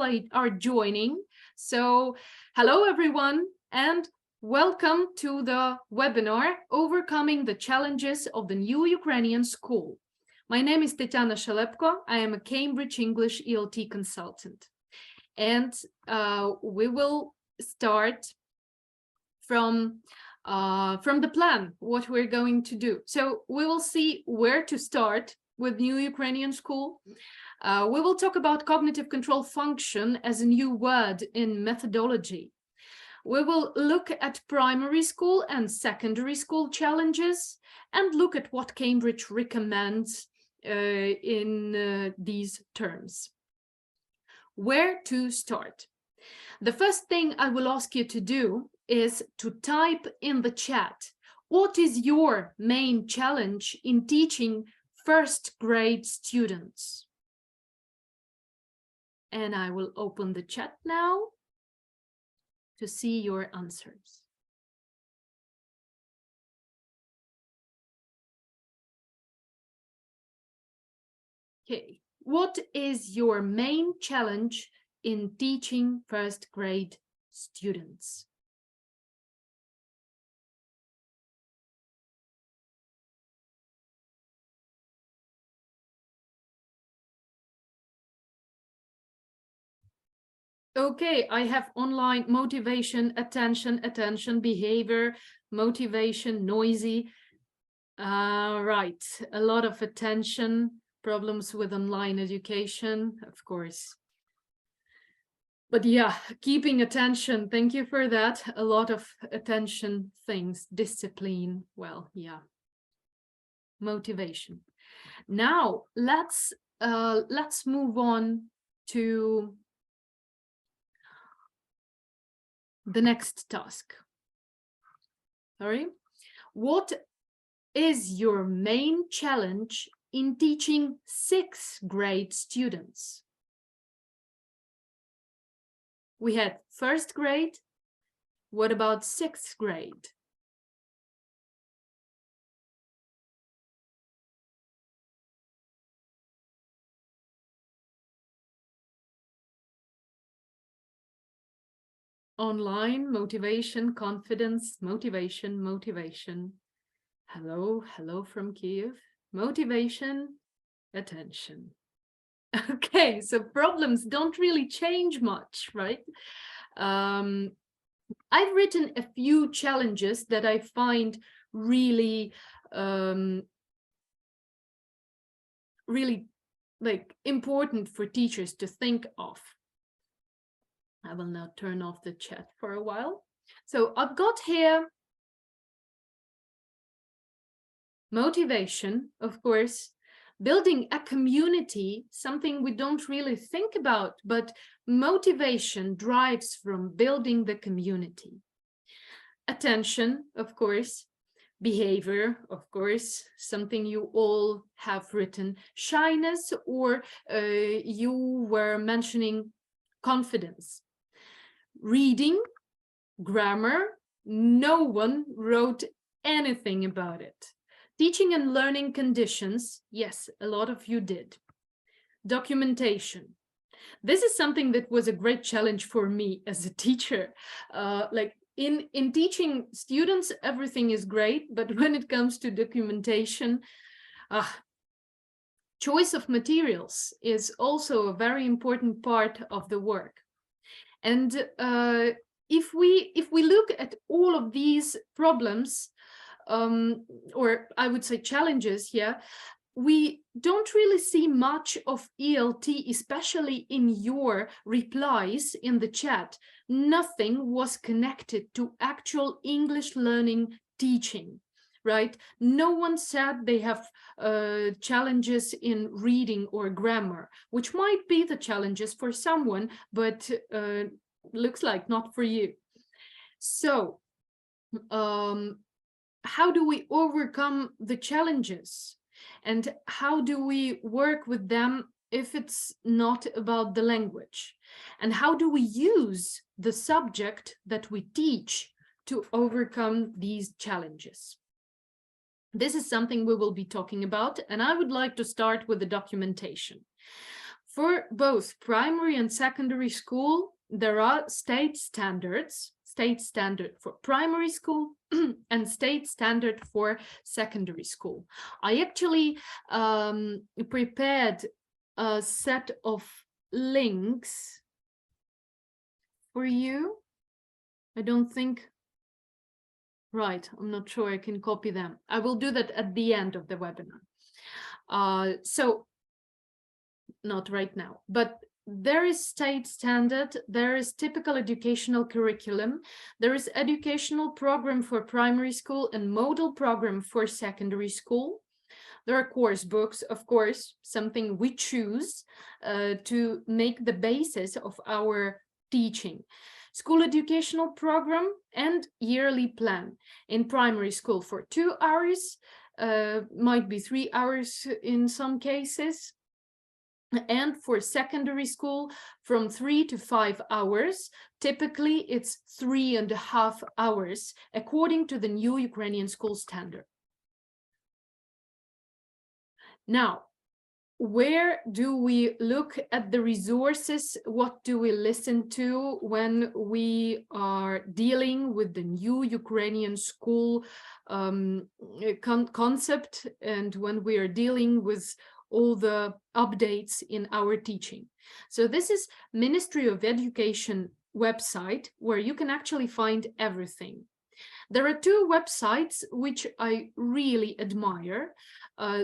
are joining. So hello everyone and welcome to the webinar Overcoming the Challenges of the New Ukrainian School. My name is Tetiana Shalepko. I am a Cambridge English ELT consultant. And we will start from the plan, what we're going to do. So we will see where to start with New Ukrainian School. We will talk about cognitive control function as a new word in methodology. We will look at primary school and secondary school challenges and look at what Cambridge recommends in these terms. Where to start? The first thing I will ask you to do is to type in the chat, what is your main challenge in teaching first grade students? And I will open the chat now to see your answers. Okay, what is your main challenge in teaching first grade students? Okay, I have online motivation, attention, behavior, motivation, noisy. Right, a lot of attention, problems with online education, of course. But yeah, keeping attention, thank you for that. A lot of attention things, discipline, well, yeah. Motivation. Now, let's move on to the next task. Sorry. What is your main challenge in teaching sixth grade students? We had first grade. What about sixth grade? Online, motivation, confidence, motivation. Hello from Kiev. Motivation, attention. Okay, so problems don't really change much, right? I've written a few challenges that I find really, really like important for teachers to think of. I will now turn off the chat for a while. So I've got here motivation, of course, building a community, something we don't really think about, but motivation drives from building the community. Attention, of course, behavior, of course, something you all have written, shyness, or you were mentioning confidence. Reading, grammar, no one wrote anything about it. Teaching and learning conditions, yes, a lot of you did. Documentation. This is something that was a great challenge for me as a teacher. Like in teaching students, everything is great, but when it comes to documentation, choice of materials is also a very important part of the work. And if we look at all of these problems, or I would say challenges here, we don't really see much of ELT, especially in your replies in the chat. Nothing was connected to actual English learning teaching, right? No one said they have challenges in reading or grammar, which might be the challenges for someone, but looks like not for you. So, how do we overcome the challenges? And how do we work with them if it's not about the language? And how do we use the subject that we teach to overcome these challenges? This is something we will be talking about, and I would like to start with the documentation. For both primary and secondary school, there are state standards, state standard for primary school and state standard for secondary school. I actually prepared a set of links for you. I don't think, right, I'm not sure I can copy them. I will do that at the end of the webinar. So not right now, but there is state standard, there is typical educational curriculum, there is educational program for primary school and model program for secondary school. There are course books, of course, something we choose to make the basis of our teaching. School educational program and yearly plan. In primary school for 2 hours, might be 3 hours in some cases. And for secondary school, from 3 to 5 hours. Typically, it's 3.5 hours, according to the new Ukrainian school standard. Now, where do we look at the resources? What do we listen to when we are dealing with the new Ukrainian school concept, and when we are dealing with all the updates in our teaching? So this is Ministry of Education website, where you can actually find everything. There are 2 websites which I really admire.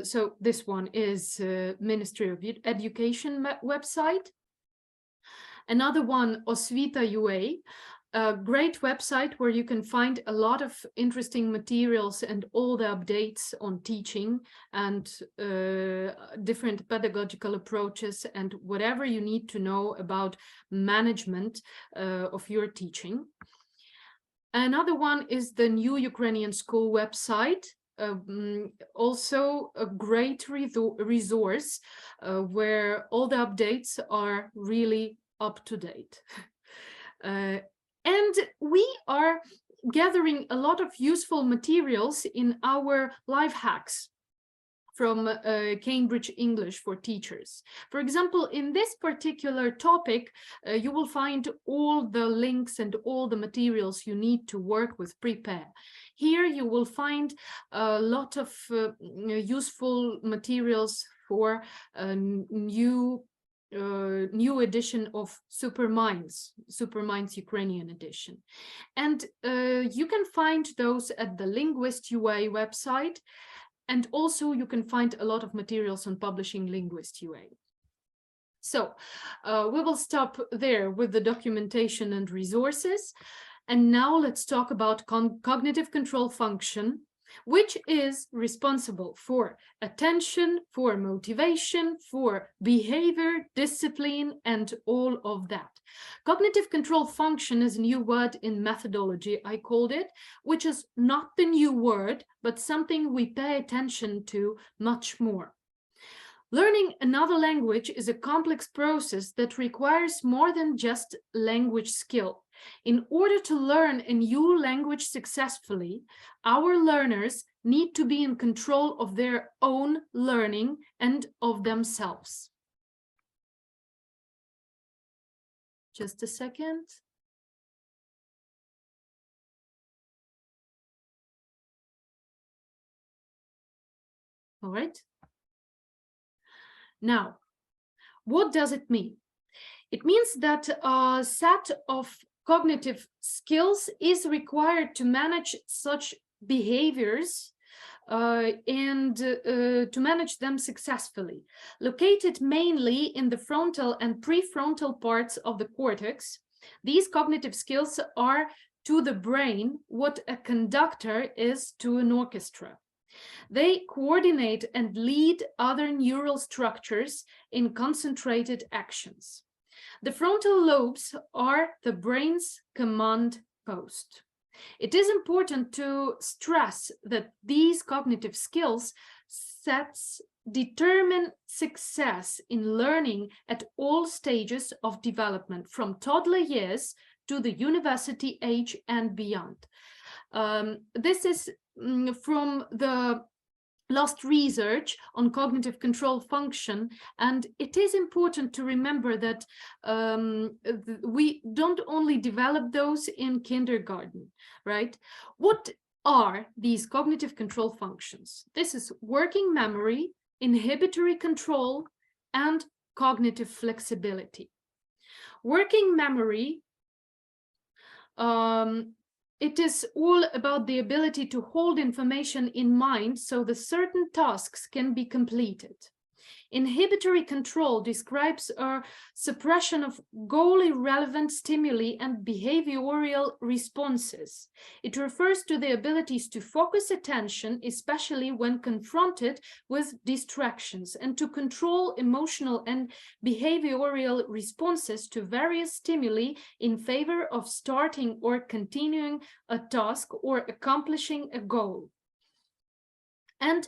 So this one is Ministry of Education website. Another one, Osvita.ua, a great website where you can find a lot of interesting materials and all the updates on teaching and different pedagogical approaches and whatever you need to know about management of your teaching. Another one is the new Ukrainian school website, also a great resource where all the updates are really up to date. And we are gathering a lot of useful materials in our life hacks from Cambridge English for Teachers. For example, in this particular topic, you will find all the links and all the materials you need to work with Prepare. Here you will find a lot of useful materials for a new edition of Superminds Ukrainian edition. And you can find those at the Linguist.ua website. And also you can find a lot of materials on Publishing Linguist.ua. So we will stop there with the documentation and resources. And now let's talk about cognitive control function, which is responsible for attention, for motivation, for behavior, discipline, and all of that. Cognitive control function is a new word in methodology, I called it, which is not the new word, but something we pay attention to much more. Learning another language is a complex process that requires more than just language skill. In order to learn a new language successfully, our learners need to be in control of their own learning and of themselves. Just a second. All right. Now, what does it mean? It means that a set of cognitive skills is required to manage such behaviors and to manage them successfully. Located mainly in the frontal and prefrontal parts of the cortex, these cognitive skills are to the brain what a conductor is to an orchestra. They coordinate and lead other neural structures in concentrated actions. The frontal lobes are the brain's command post. It is important to stress that these cognitive skills sets determine success in learning at all stages of development, from toddler years to the university age and beyond. This is from the last research on cognitive control function, and it is important to remember that we don't only develop those in kindergarten, right? What are these cognitive control functions? This is working memory, inhibitory control, and cognitive flexibility. Working memory, it is all about the ability to hold information in mind so that certain tasks can be completed. Inhibitory control describes a suppression of goal-irrelevant stimuli and behavioral responses. It refers to the abilities to focus attention, especially when confronted with distractions, and to control emotional and behavioral responses to various stimuli in favor of starting or continuing a task or accomplishing a goal. And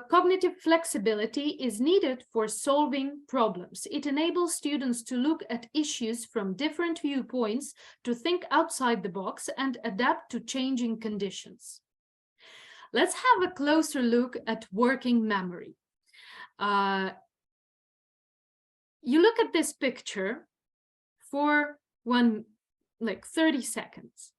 cognitive flexibility is needed for solving problems. It enables students to look at issues from different viewpoints, to think outside the box, and adapt to changing conditions. Let's have a closer look at working memory. You look at this picture for 30 seconds.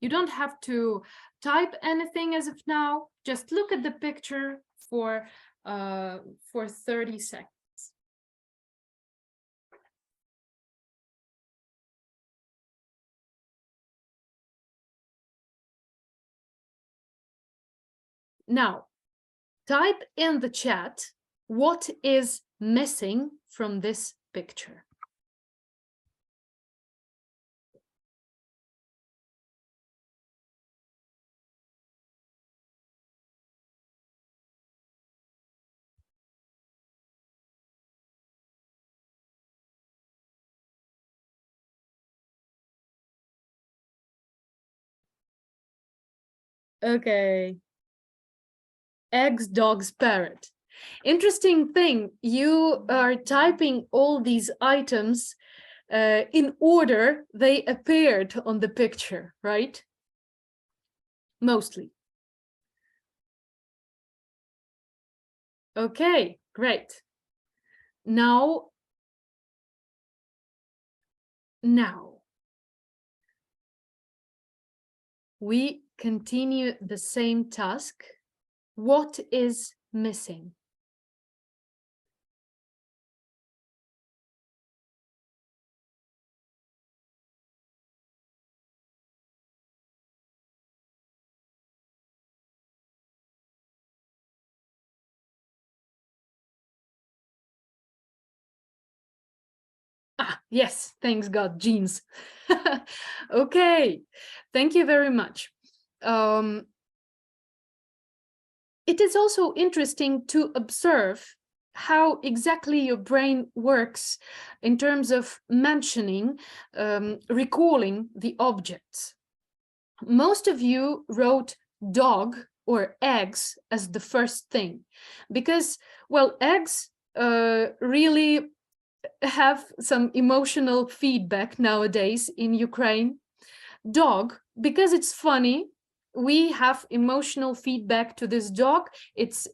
You don't have to type anything as of now. Just look at the picture for 30 seconds. Now, type in the chat what is missing from this picture. Okay. Eggs, dogs, parrot. Interesting thing, you are typing all these items in order they appeared on the picture, right? Mostly. Okay, great. Now, we continue the same task. What is missing? Ah, yes, thanks God, genes. Okay, thank you very much. It is also interesting to observe how exactly your brain works in terms of mentioning, recalling the objects. Most of you wrote dog or eggs as the first thing, because, well, eggs really have some emotional feedback nowadays in Ukraine. Dog, because it's funny, we have emotional feedback to this dog. It's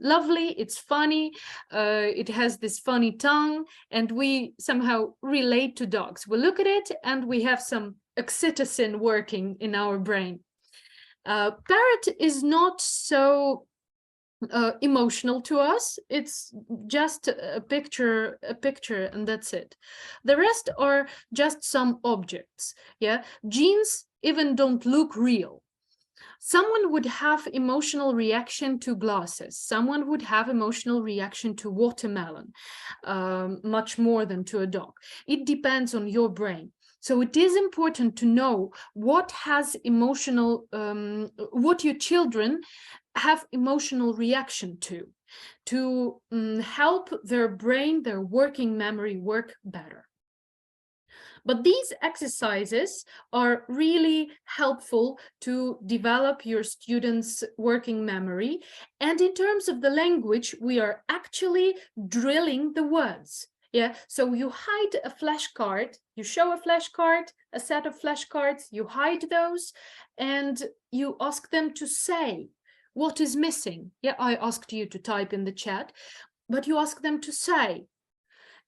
lovely, it's funny, it has this funny tongue, and we somehow relate to dogs. We look at it and we have some oxytocin working in our brain. Parrot is not so emotional to us. It's just a picture, and that's it. The rest are just some objects. Yeah, jeans even don't look real. Someone would have emotional reaction to glasses. Someone would have emotional reaction to watermelon, much more than to a dog. It depends on your brain. So it is important to know what has emotional, what your children have emotional reaction to help their brain, their working memory work better. But these exercises are really helpful to develop your students' working memory. And in terms of the language, we are actually drilling the words. Yeah, so you hide a flashcard, you show a flashcard, a set of flashcards, you hide those, and you ask them to say what is missing. Yeah, I asked you to type in the chat, but you ask them to say.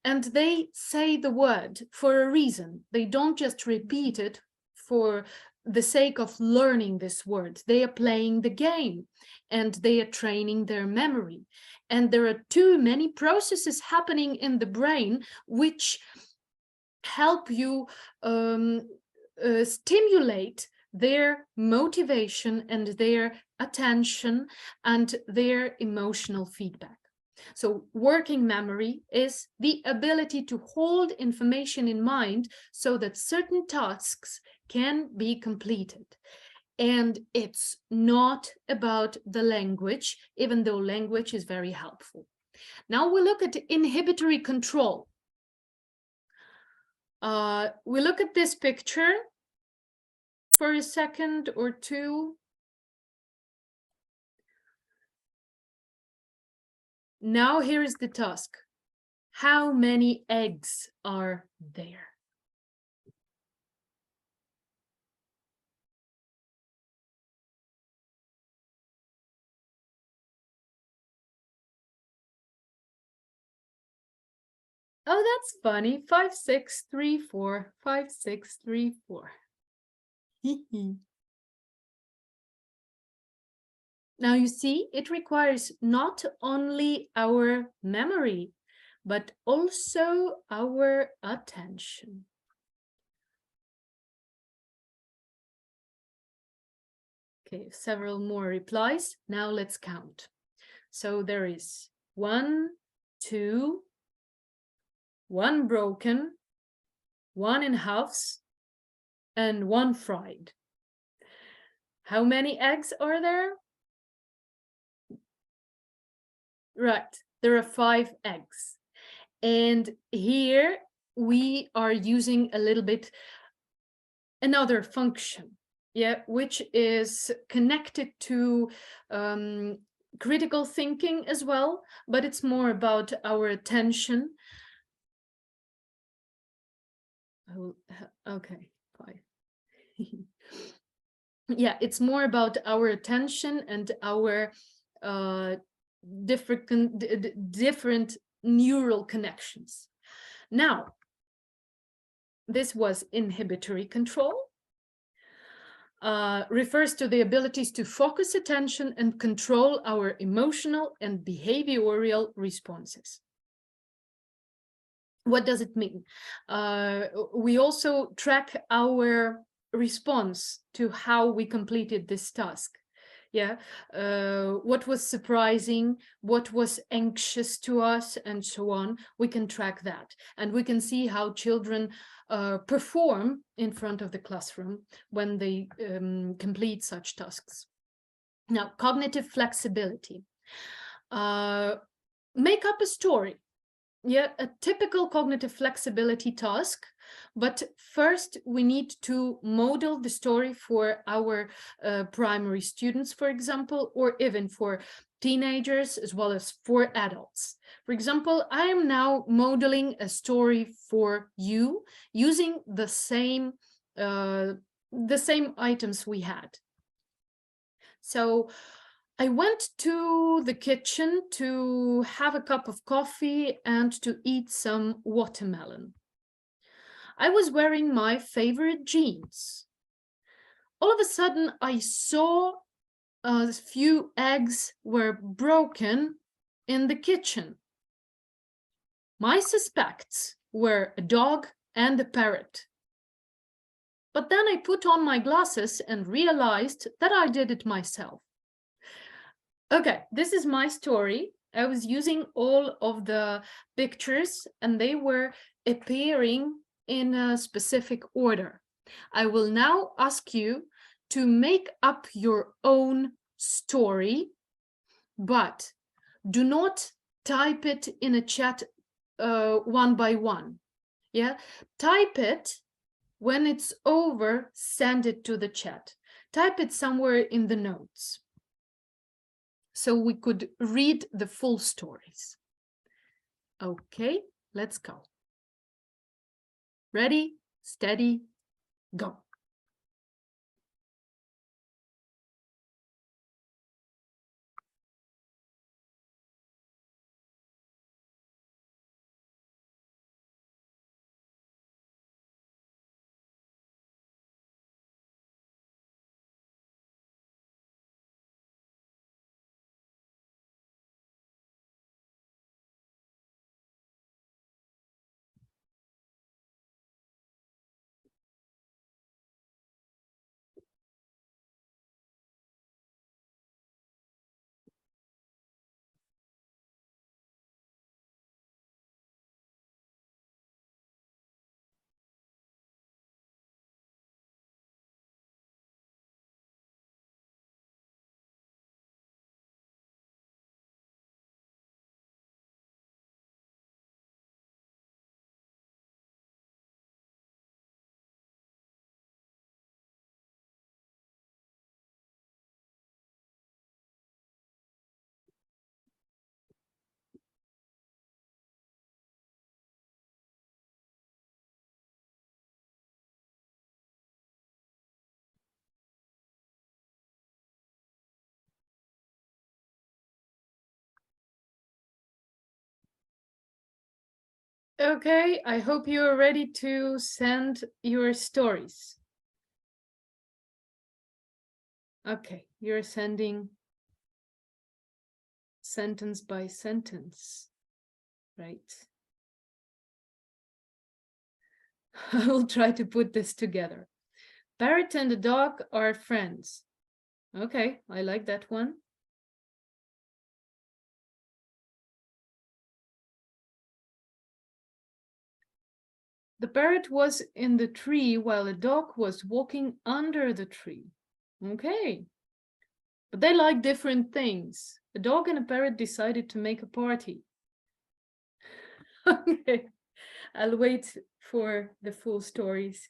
And they say the word for a reason. They don't just repeat it for the sake of learning this word. They are playing the game and they are training their memory. And there are too many processes happening in the brain which help you stimulate their motivation and their attention and their emotional feedback. So working memory is the ability to hold information in mind so that certain tasks can be completed. And it's not about the language, even though language is very helpful. Now we look at inhibitory control. We look at this picture for a second or two. Now here is the task. How many eggs are there? Oh, that's funny. 5, 6, 3, 4. 5, 6, 3, 4. Now you see, it requires not only our memory, but also our attention. Okay, several more replies. Now let's count. So there is 1, 2, 1 broken, 1 in halves, and 1 fried. How many eggs are there? Right, there are 5 eggs. And here we are using a little bit another function, yeah, which is connected to critical thinking as well, but it's more about our attention. Oh, okay, 5. Yeah, it's more about our attention and our different neural connections. Now, this was inhibitory control. Refers to the abilities to focus attention and control our emotional and behavioral responses. What does it mean? We also track our response to how we completed this task. Yeah, what was surprising, what was anxious to us, and so on. We can track that, and we can see how children perform in front of the classroom when they complete such tasks. Now, cognitive flexibility. Make up a story. Yeah, a typical cognitive flexibility task, but first we need to model the story for our primary students, for example, or even for teenagers as well as for adults. For example, I am now modeling a story for you using the same items we had. So I went to the kitchen to have a cup of coffee and to eat some watermelon. I was wearing my favorite jeans. All of a sudden, I saw a few eggs were broken in the kitchen. My suspects were a dog and a parrot. But then I put on my glasses and realized that I did it myself. Okay, this is my story. I was using all of the pictures and they were appearing in a specific order. I will now ask you to make up your own story, but do not type it in a chat one by one. Yeah, type it when it's over, send it to the chat. Type it somewhere in the notes, so we could read the full stories. Okay, let's go. Ready, steady, go. Okay, I hope you are ready to send your stories. Okay, you're sending sentence by sentence, right? I will try to put this together. Parrot and the dog are friends. Okay, I like that one. The parrot was in the tree while the dog was walking under the tree. Okay. But they like different things. A dog and a parrot decided to make a party. Okay. I'll wait for the full stories.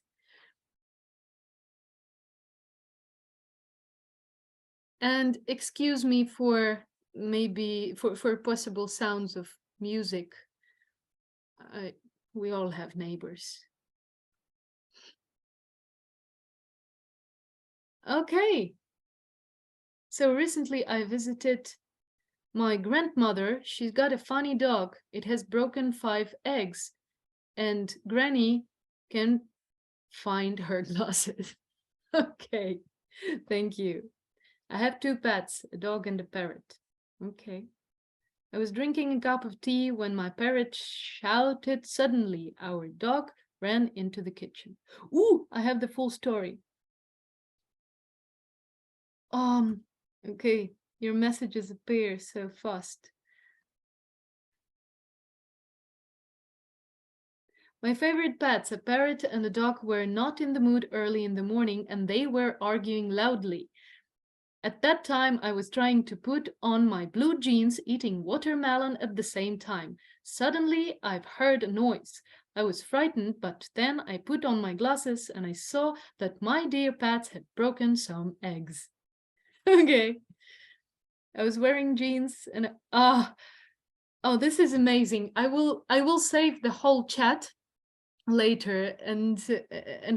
And excuse me for maybe for possible sounds of music. We all have neighbors. Okay. So recently I visited my grandmother. She's got a funny dog. It has broken 5 eggs, and Granny can find her glasses. Okay, thank you. I have 2 pets, a dog and a parrot. Okay. I was drinking a cup of tea when my parrot shouted suddenly. Our dog ran into the kitchen. Ooh, I have the full story. Okay, your messages appear so fast. My favorite pets, a parrot and a dog, were not in the mood early in the morning, and they were arguing loudly. At that time, I was trying to put on my blue jeans, eating watermelon at the same time. Suddenly, I've heard a noise. I was frightened, but then I put on my glasses and I saw that my dear pets had broken some eggs. Okay. I was wearing jeans and oh, this is amazing. I will save the whole chat later, and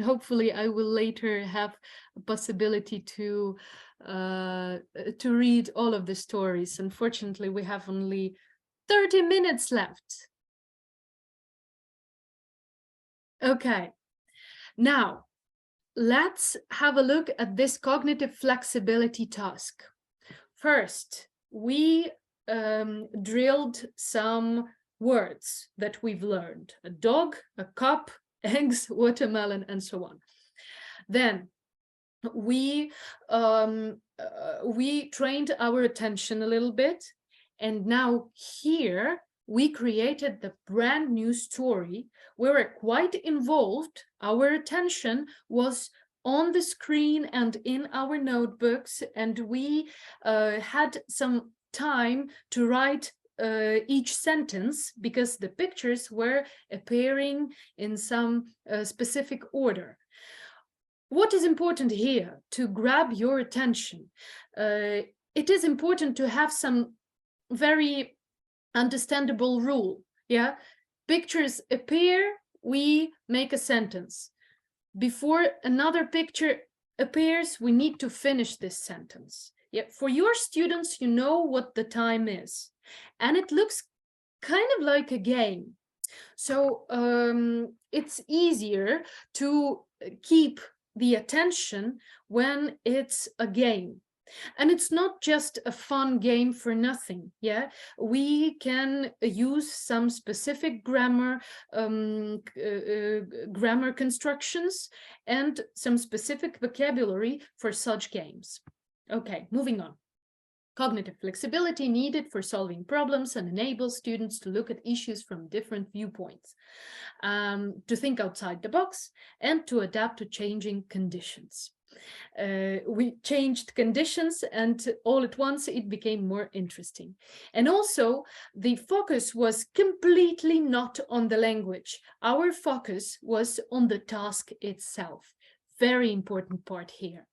hopefully I will later have a possibility to read all of the stories. Unfortunately, we have only 30 minutes left. Okay, now let's have a look at this cognitive flexibility task. First, we drilled some words that we've learned: a dog, a cup, eggs, watermelon, and so on. Then we trained our attention a little bit, and now here we created the brand new story. We were quite involved. Our attention was on the screen and in our notebooks, and we had some time to write each sentence because the pictures were appearing in some specific order. What is important here to grab your attention? It is important to have some very understandable rule. Yeah, Pictures appear, we make a sentence. Before another picture appears, we need to finish this sentence. Yeah, for your students, you know what the time is, and it looks kind of like a game. So it's easier to keep the attention when it's a game. And it's not just a fun game for nothing. Yeah, we can use some specific grammar constructions and some specific vocabulary for such games. Okay, moving on. Cognitive flexibility needed for solving problems and enables students to look at issues from different viewpoints, to think outside the box, and to adapt to changing conditions. We changed conditions, and all at once it became more interesting. And also, the focus was completely not on the language. Our focus was on the task itself. Very important part here.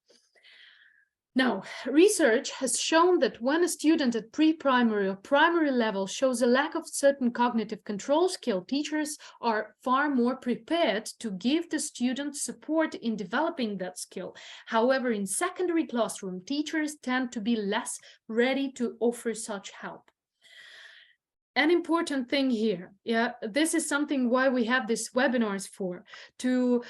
Now, research has shown that when a student at pre-primary or primary level shows a lack of certain cognitive control skill, teachers are far more prepared to give the student support in developing that skill. However, in secondary classroom, teachers tend to be less ready to offer such help. An important thing here, yeah, this is something why we have these webinars for, to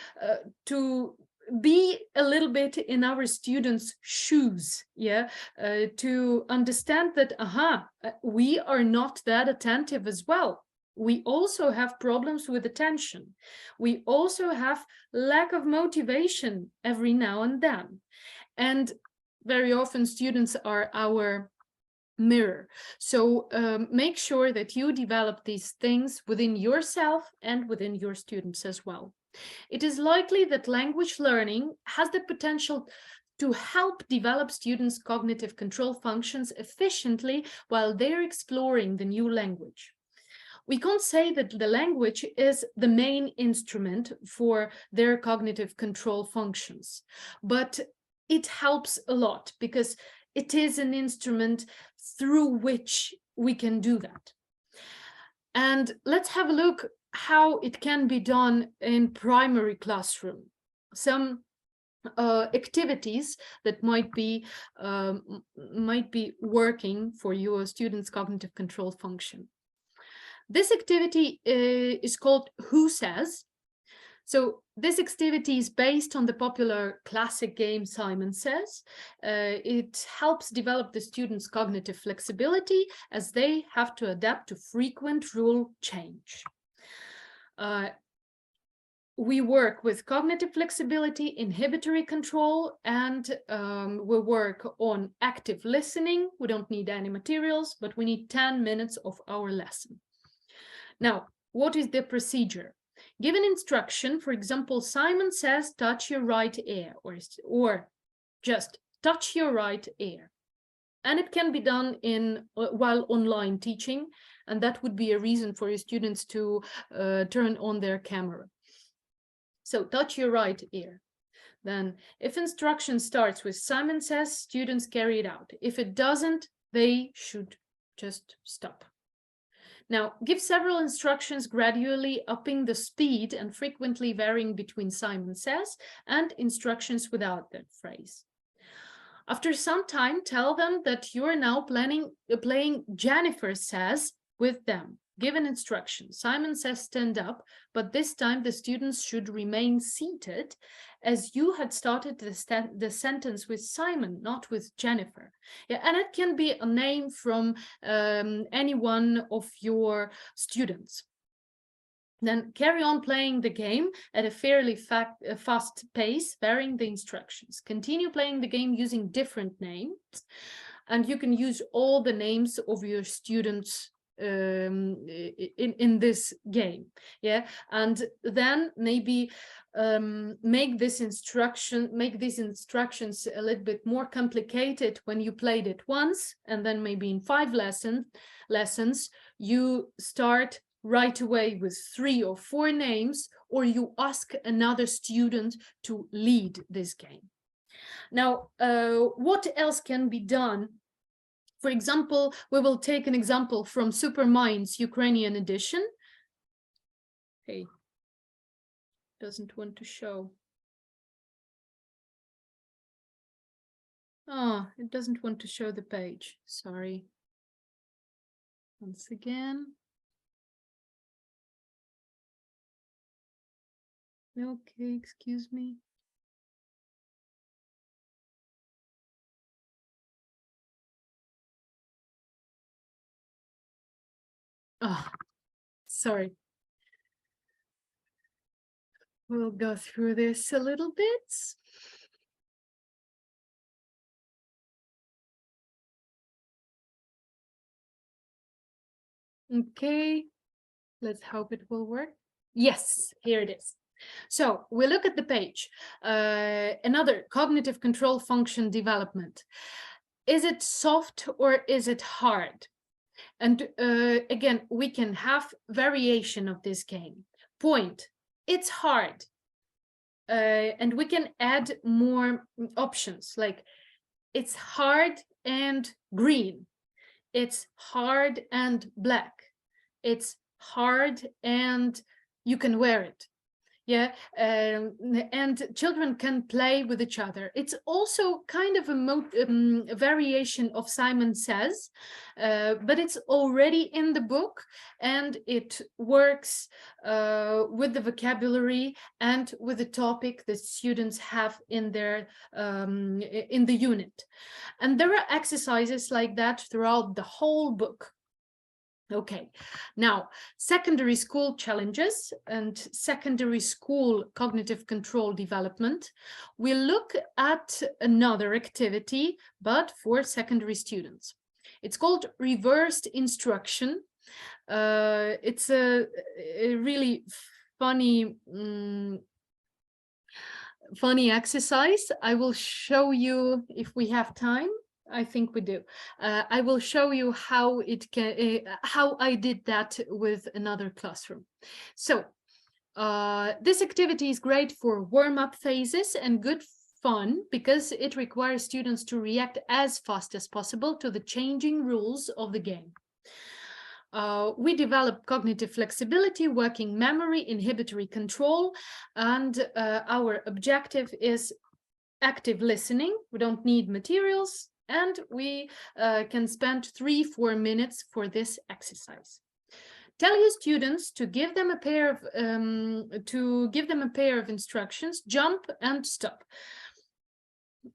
be a little bit in our students' shoes, yeah, to understand that, we are not that attentive as well. We also have problems with attention. We also have lack of motivation every now and then. And very often students are our mirror. So make sure that you develop these things within yourself and within your students as well. It is likely that language learning has the potential to help develop students' cognitive control functions efficiently while they're exploring the new language. We can't say that the language is the main instrument for their cognitive control functions, but it helps a lot because it is an instrument through which we can do that. And let's have a look how it can be done in primary classroom. Some activities that might be working for your students' cognitive control function. This activity is called Who Says. So this activity is based on the popular classic game Simon Says. It helps develop the students' cognitive flexibility as they have to adapt to frequent rule change. We work with cognitive flexibility, inhibitory control, and we work on active listening. We don't need any materials, but we need 10 minutes of our lesson. Now, what is the procedure? Given instruction, for example, Simon says, touch your right ear, or just touch your right ear. And it can be done while online teaching, and that would be a reason for your students to turn on their camera. So touch your right ear. Then if instruction starts with Simon says, students carry it out. If it doesn't, they should just stop. Now, give several instructions gradually upping the speed and frequently varying between Simon says and instructions without that phrase. After some time, tell them that you are now playing Jennifer Says with them. Given instruction, Simon says stand up, but this time the students should remain seated as you had started the sentence with Simon, not with Jennifer. Yeah, and it can be a name from any one of your students. Then carry on playing the game at a fairly fast pace, varying the instructions. Continue playing the game using different names, and you can use all the names of your students in this game. Yeah, and then maybe make these instructions a little bit more complicated when you played it once, and then maybe in 5 lessons you start right away with 3 or 4 names, or you ask another student to lead this game. Now, what else can be done? For example, we will take an example from Supermind's Ukrainian edition. Hey, doesn't want to show. Oh, it doesn't want to show the page. Sorry. Once again. Okay, excuse me. Oh, sorry. We'll go through this a little bit. Okay, let's hope it will work. Yes, here it is. So we look at the page. Another cognitive control function development. Is it soft or is it hard? And again, we can have variation of this game. Point, it's hard. And we can add more options, like it's hard and green. It's hard and black. It's hard and you can wear it. Yeah, and children can play with each other. It's also kind of a variation of Simon Says, but it's already in the book and it works with the vocabulary and with the topic that students have in their in the unit. And there are exercises like that throughout the whole book. Okay, now secondary school challenges and secondary school cognitive control development. We look at another activity, but for secondary students. It's called reversed instruction. It's a really funny funny exercise. I will show you if we have time. I think we do. I will show you how it can, how I did that with another classroom. So this activity is great for warm-up phases and good fun because it requires students to react as fast as possible to the changing rules of the game. We develop cognitive flexibility, working memory, inhibitory control, and our objective is active listening. We don't need materials. And we can spend 3-4 minutes for this exercise. Tell your students to give them a pair of instructions: jump and stop,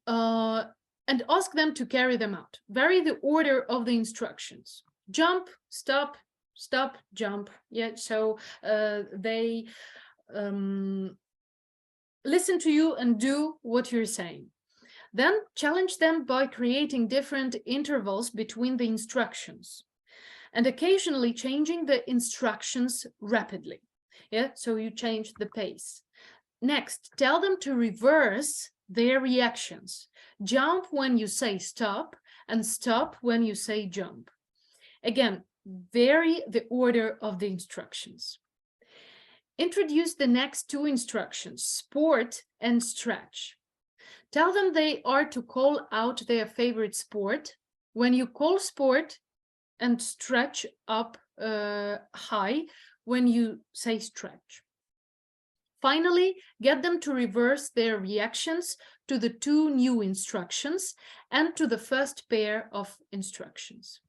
and ask them to carry them out. Vary the order of the instructions: jump, stop, stop, jump. Yeah, so they listen to you and do what you're saying. Then challenge them by creating different intervals between the instructions and occasionally changing the instructions rapidly. Yeah, so you change the pace. Next, tell them to reverse their reactions. Jump when you say stop and stop when you say jump. Again, vary the order of the instructions. Introduce the next two instructions, sport and stretch. Tell them they are to call out their favorite sport. When you call sport, and stretch up high when you say stretch. Finally, get them to reverse their reactions to the two new instructions and to the first pair of instructions.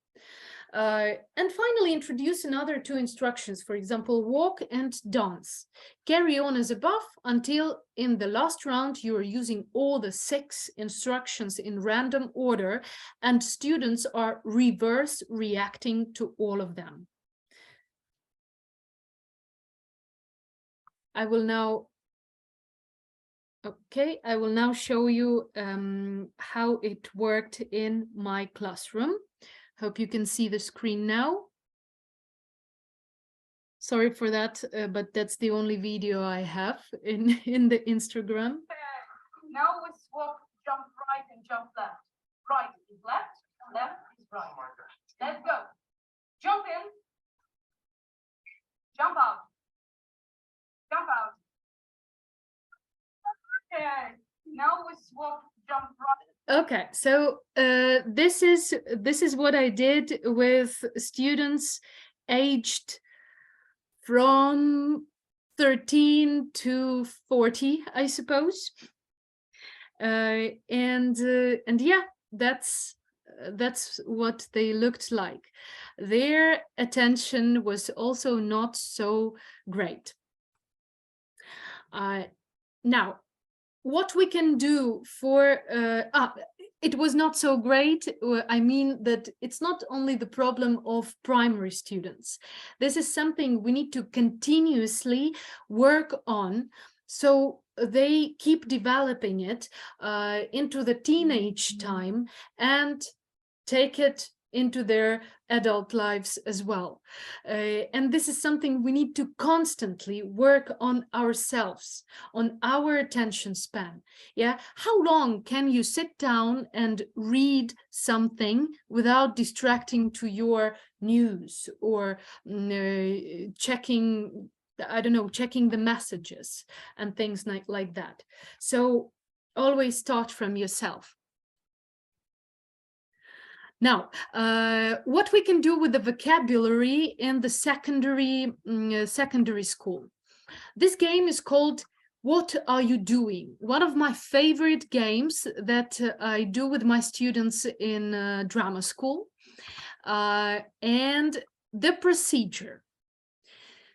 And finally, introduce another two instructions, for example, walk and dance. Carry on as above until in the last round you are using all the 6 instructions in random order and students are reverse reacting to all of them. I will now show you how it worked in my classroom. Hope you can see the screen now. Sorry for that, but that's the only video I have in the Instagram. Now we swap, jump right and jump left. Right is left, left is right. Let's go. Jump in. Jump out. Jump out. Okay. Now we swap, jump right. Okay, so this is what I did with students aged from 13 to 40, I suppose. And yeah, that's what they looked like. Their attention was also not so great. Now, what we can do for it was not so great. I mean that it's not only the problem of primary students. This is something we need to continuously work on, so they keep developing it into the teenage time and take it into their adult lives as well. And this is something we need to constantly work on ourselves, on our attention span. Yeah, how long can you sit down and read something without distracting to your news or checking, I don't know, checking the messages and things like that? So always start from yourself. Now, what we can do with the vocabulary in the secondary school. This game is called What Are You Doing? One of my favorite games that I do with my students in drama school. And the procedure.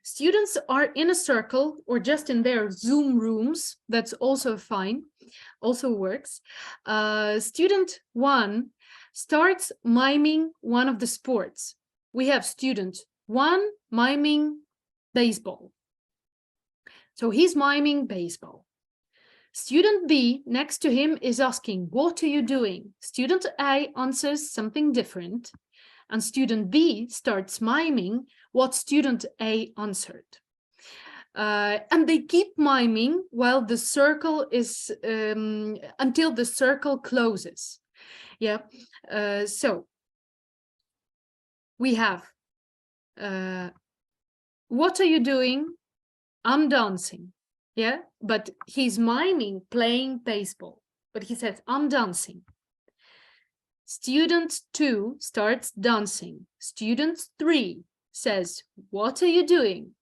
Students are in a circle or just in their Zoom rooms. That's also fine, also works. Student 1 starts miming one of the sports. We have student 1 miming baseball. So he's miming baseball. Student B next to him is asking, what are you doing? Student A answers something different, and student B starts miming what student A answered. And they keep miming while the circle is, until the circle closes. Yeah, so we have, what are you doing? I'm dancing. Yeah, but he's miming playing baseball, but he says, I'm dancing. Student 2 starts dancing. Student 3 says, what are you doing?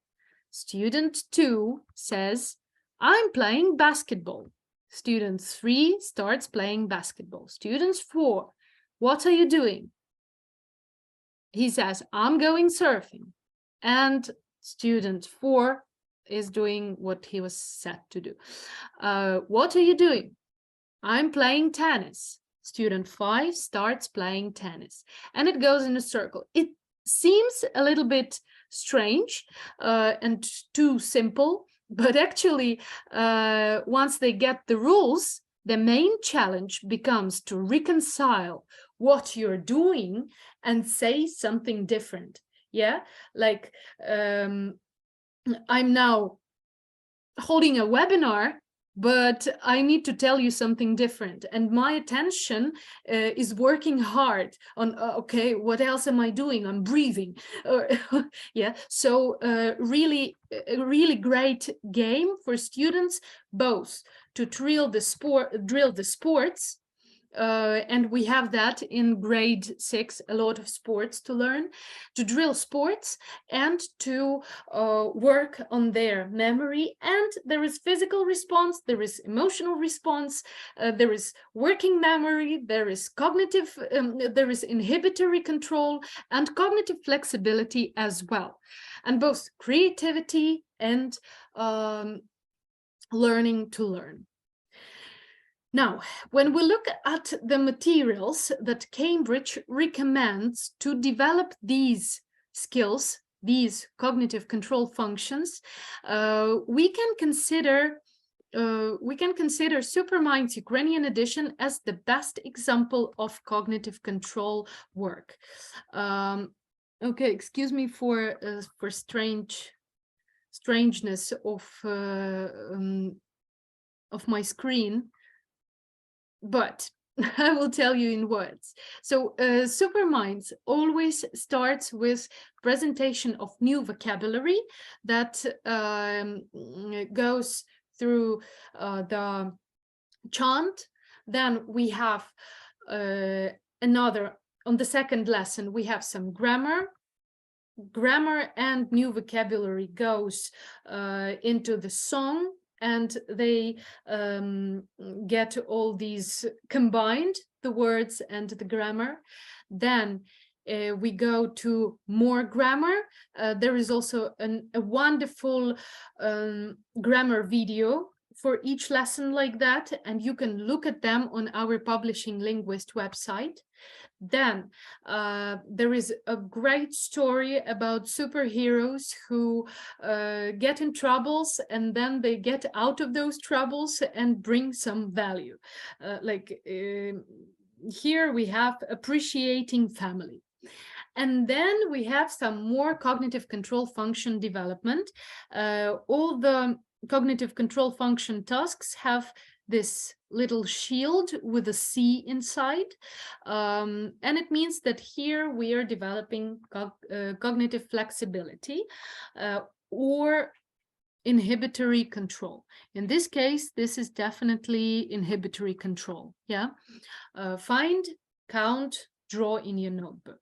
Student 2 says, I'm playing basketball. Student 3 starts playing basketball. Student 4, what are you doing? He says, I'm going surfing. And student 4 is doing what he was set to do. What are you doing? I'm playing tennis. Student 5 starts playing tennis. And it goes in a circle. It seems a little bit strange and too simple, but actually, once they get the rules, the main challenge becomes to reconcile what you're doing and say something different. Yeah, like I'm now holding a webinar, but I need to tell you something different. And my attention is working hard on, okay, what else am I doing? I'm breathing. Yeah, so really, a really great game for students, both to drill the sports, and we have that in grade 6, a lot of sports to learn, to drill sports and to work on their memory. And there is physical response, there is emotional response, there is working memory, there is cognitive, there is inhibitory control and cognitive flexibility as well. And both creativity and learning to learn. Now, when we look at the materials that Cambridge recommends to develop these skills, these cognitive control functions, we can consider Supermind's Ukrainian edition as the best example of cognitive control work. Okay, excuse me for strangeness of my screen, but I will tell you in words. So Superminds always starts with presentation of new vocabulary that goes through the chant. Then we have another, on the second lesson, we have some grammar, grammar and new vocabulary goes into the song, and they get all these combined, the words and the grammar. Then we go to more grammar. There is also a wonderful grammar video for each lesson like that, and you can look at them on our Publishing Linguist website. Then there is a great story about superheroes who get in troubles, and then they get out of those troubles and bring some value. Here we have Appreciating Family. And then we have some more cognitive control function development. All the cognitive control function tasks have this little shield with a C inside. And it means that here we are developing cognitive flexibility or inhibitory control. In this case, this is definitely inhibitory control. Yeah. Find, count, draw in your notebook.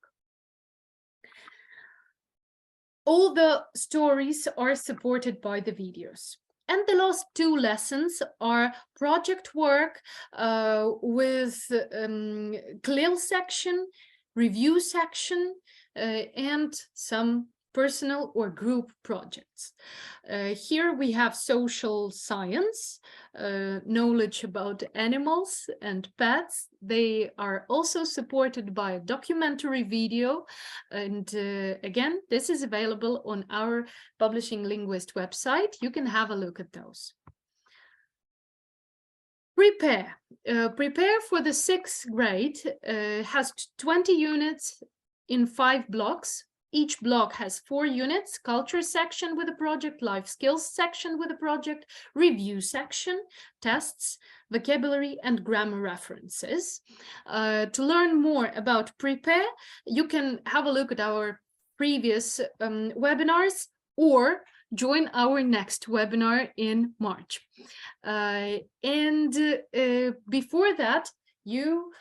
All the stories are supported by the videos. And the last two lessons are project work with CLIL section, review section, and some personal or group projects. Here we have social science, knowledge about animals and pets. They are also supported by a documentary video. And again, this is available on our Publishing Linguist website. You can have a look at those. Prepare. Prepare for the 6th grade has 20 units in 5 blocks. Each block has 4 units: culture section with a project, life skills section with a project, review section, tests, vocabulary, and grammar references. To learn more about Prepare, you can have a look at our previous webinars or join our next webinar in March. Before that, you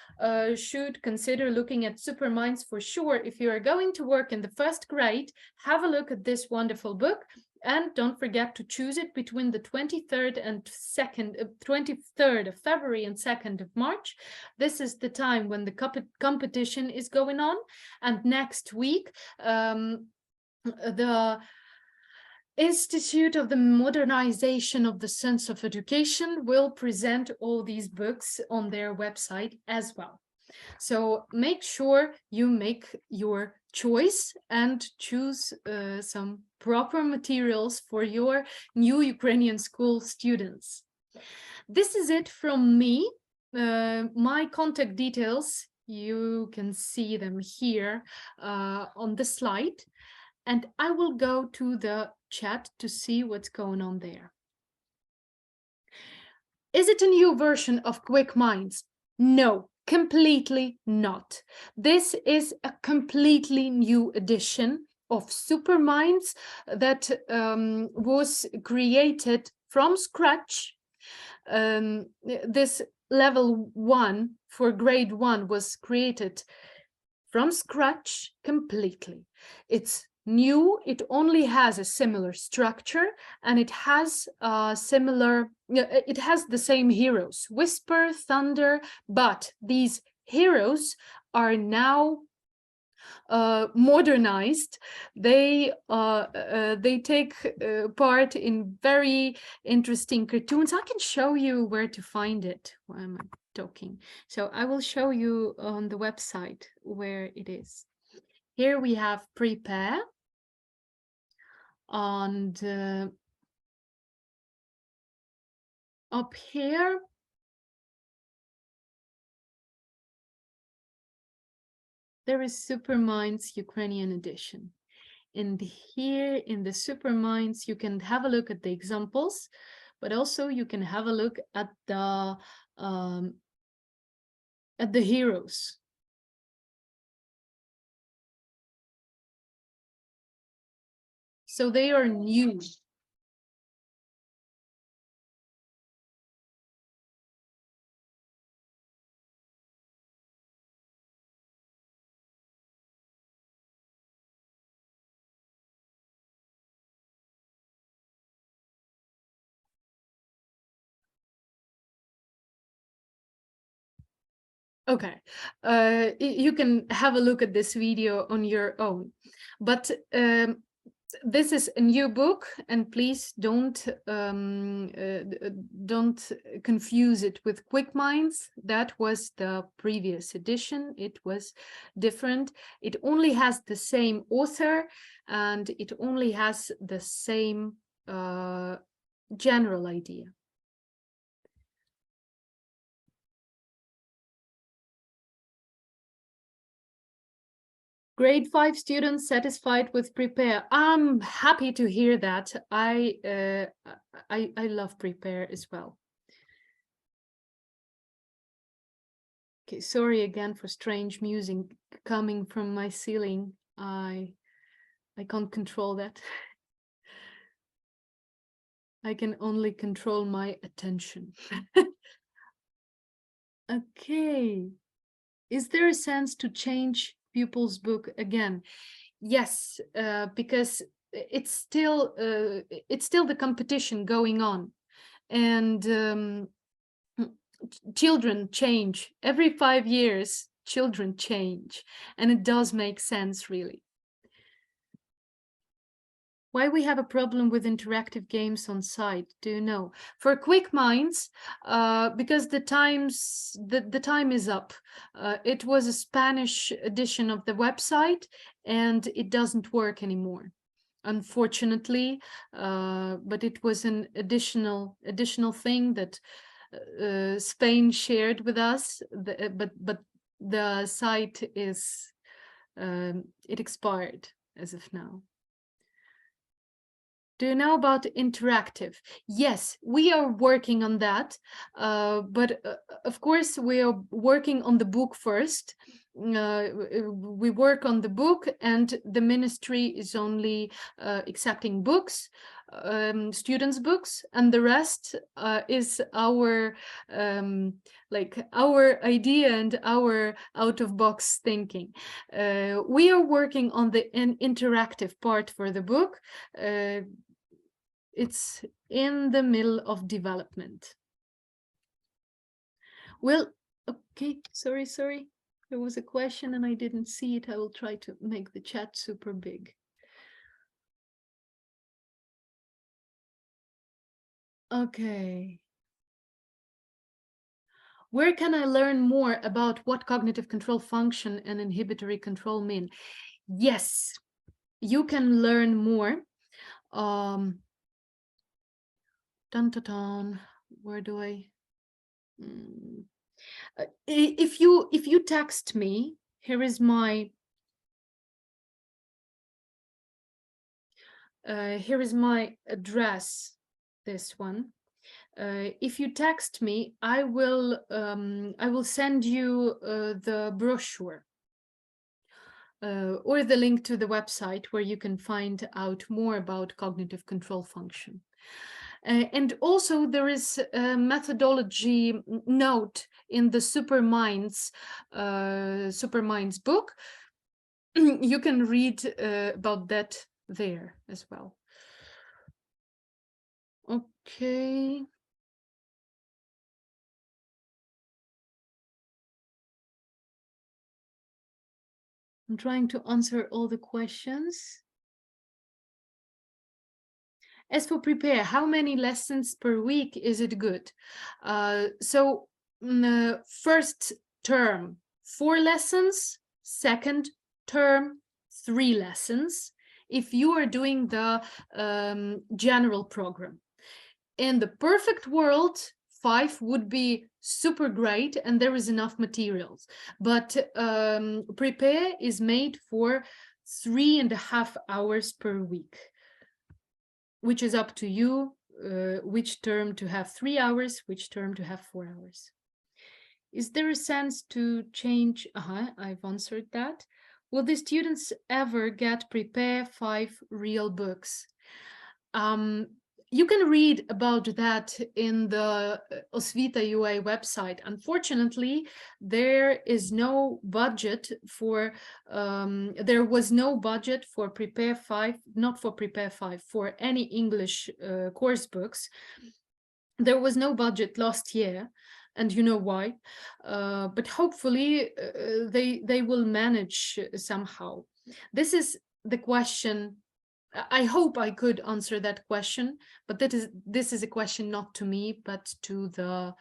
should consider looking at Superminds for sure. If you are going to work in the 1st grade, have a look at this wonderful book, and don't forget to choose it between the 23rd of February and 2nd of March. This is the time when the competition is going on, and next week the Institute of the Modernization of the Sense of Education will present all these books on their website as well. So make sure you make your choice and choose some proper materials for your new Ukrainian school students. This is it from me. My contact details, you can see them here on the slide. And I will go to the chat to see what's going on there. Is it a new version of Quick Minds? No, completely not. This is a completely new edition of Superminds that was created from scratch. This level 1 for grade 1 was created from scratch completely. It's new, it only has a similar structure, and it has the same heroes, Whisper, Thunder, but these heroes are now modernized. They take part in very interesting cartoons. I can show you where to find it. Why am I talking? So I will show you on the website where it is. Here we have Prepare, and up here there is Superminds Ukrainian edition. And here in the Superminds, you can have a look at the examples, but also you can have a look at the heroes. So they are new. Okay, you can have a look at this video on your own, but this is a new book, and please don't confuse it with Quick Minds. That was the previous edition. It was different. It only has the same author, and it only has the same general idea. Grade 5 students satisfied with Prepare. I'm happy to hear that. I love Prepare as well. Okay, sorry again for strange music coming from my ceiling. I can't control that. I can only control my attention. Okay. Is there a sense to change pupils' book again? Yes, because it's still the competition going on, and children change every 5 years. Children change, and it does make sense, really. Why we have a problem with interactive games on site? Do you know? For Quick Minds, because the time is up. It was a Spanish edition of the website, and it doesn't work anymore, unfortunately. But it was an additional thing that Spain shared with us. But the site is it expired as of now. Do you know about interactive? Yes, we are working on that, but of course we are working on the book first. We work on the book, and the ministry is only accepting books, students' books, and the rest is our our idea and our out-of-box thinking. We are working on the interactive part for the book. It's in the middle of development. Well, okay, sorry. There was a question and I didn't see it. I will try to make the chat super big. Okay. Where can I learn more about what cognitive control function and inhibitory control mean? Yes, you can learn more. Where do I? If you text me, here is my address. This one. If you text me, I will send you the brochure or the link to the website where you can find out more about cognitive control function. And also there is a methodology note in the Superminds book. You can read about that there as well. Okay. I'm trying to answer all the questions. As for Prepare, how many lessons per week is it good? So first term, 4 lessons, second term, 3 lessons, if you are doing the general program. In the perfect world, 5 would be super great and there is enough materials. But Prepare is made for 3.5 hours per week, which is up to you, which term to have 3 hours, which term to have 4 hours. Is there a sense to change? I've answered that. Will the students ever get Prepare 5 real books? You can read about that in the Osvita UA website. Unfortunately, there is no budget for, there was no budget for Prepare 5, not for Prepare 5, for any English course books. There was no budget last year. and you know why. But hopefully they will manage somehow. This is the question. I hope I could answer that question, but this is a question not to me, but to the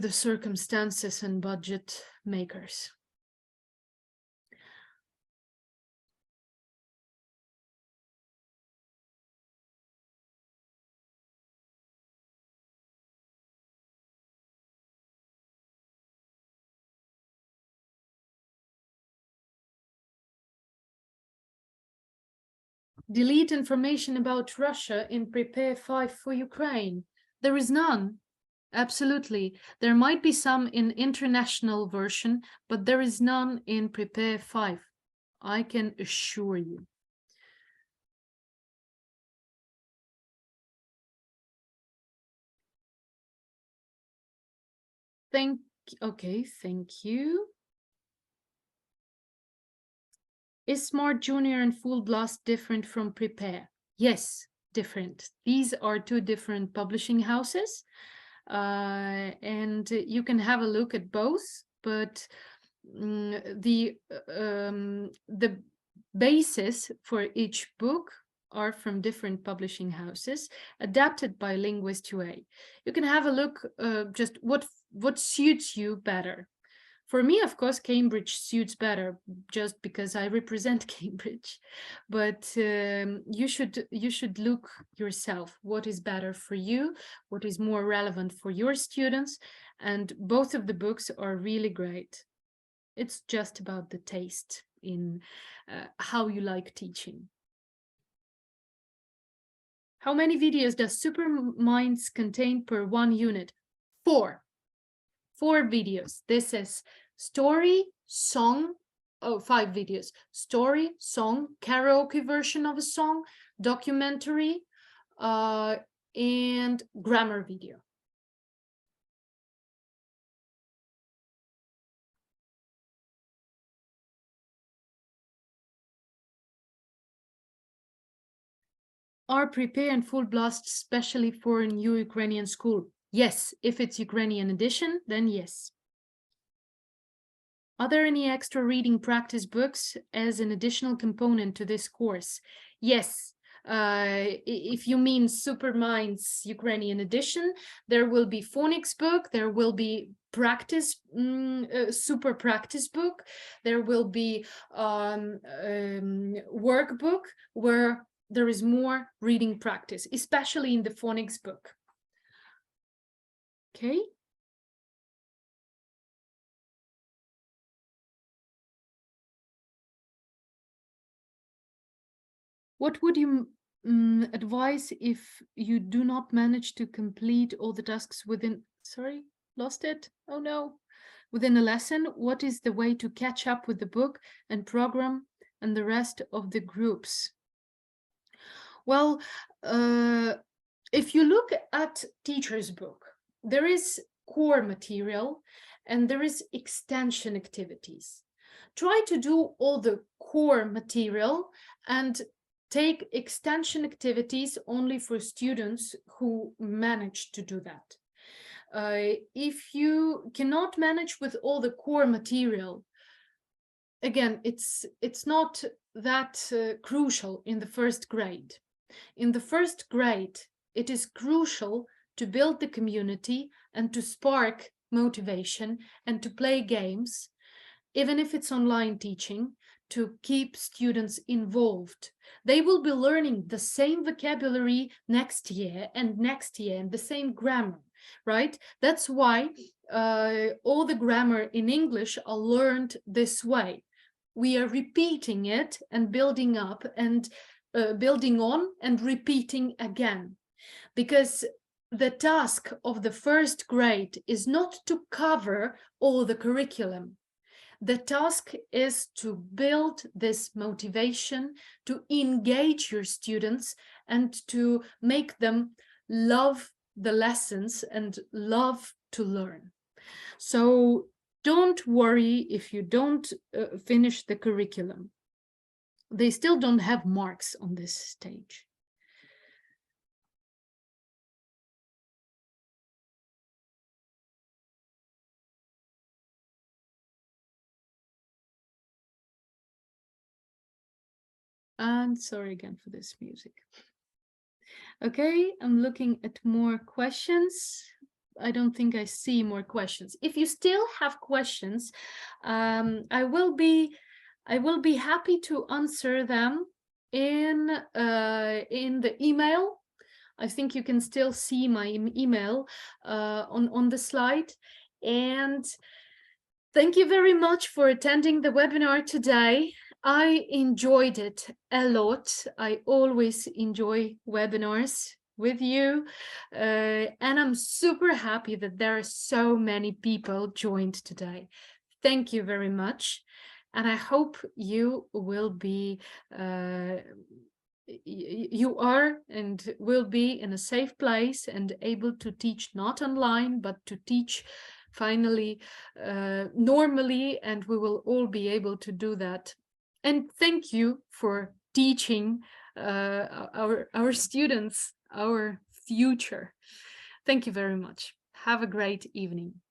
circumstances and budget makers. Delete information about Russia in Prepare 5 for Ukraine. There is none. Absolutely. There might be some in international version, but there is none in Prepare 5. I can assure you. Okay, thank you. Is Smart Junior and Full Blast different from Prepare? Yes, different. These are two different publishing houses, and you can have a look at both, but the basis for each book are from different publishing houses, adapted by Linguist UA. You can have a look just what suits you better. For me, of course, Cambridge suits better just because I represent Cambridge, but you should look yourself what is better for you, what is more relevant for your students, and both of the books are really great. It's just about the taste in how you like teaching. How many videos does Super Minds contain per one unit? 4 videos. This is story, song, 5 videos. Story, song, karaoke version of a song, documentary, and grammar video. Are Prepare and Full Blast specially for a new Ukrainian school? Yes, if it's Ukrainian edition, then yes. Are there any extra reading practice books as an additional component to this course? Yes. If you mean Super Minds Ukrainian edition, there will be phonics book, there will be practice, super practice book, there will be workbook where there is more reading practice, especially in the phonics book. Okay. What would you advise if you do not manage to complete all the tasks within, sorry, lost it? Oh no. Within a lesson, what is the way to catch up with the book and program and the rest of the groups? Well, if you look at teacher's book, there is core material and there is extension activities. Try to do all the core material and take extension activities only for students who manage to do that. If you cannot manage with all the core material, again, it's not that crucial in the first grade. In the first grade, it is crucial to build the community and to spark motivation and to play games, even if it's online teaching, to keep students involved. They will be learning the same vocabulary next year and the same grammar, right? That's why all the grammar in English are learned this way. We are repeating it and building up and building on and repeating again, because the task of the first grade is not to cover all the curriculum. The task is to build this motivation, to engage your students and to make them love the lessons and love to learn. So don't worry if you don't finish the curriculum. They still don't have marks on this stage. And sorry again for this music. Okay, I'm looking at more questions. I don't think I see more questions. If you still have questions, I will be happy to answer them in the email. I think you can still see my email on the slide. And thank you very much for attending the webinar today. I enjoyed it a lot. I always enjoy webinars with you. And I'm super happy that there are so many people joined today. Thank you very much. And I hope you will be, you are and will be in a safe place and able to teach not online, but to teach finally normally, and we will all be able to do that. And thank you for teaching our students our future. Thank you very much. Have a great evening.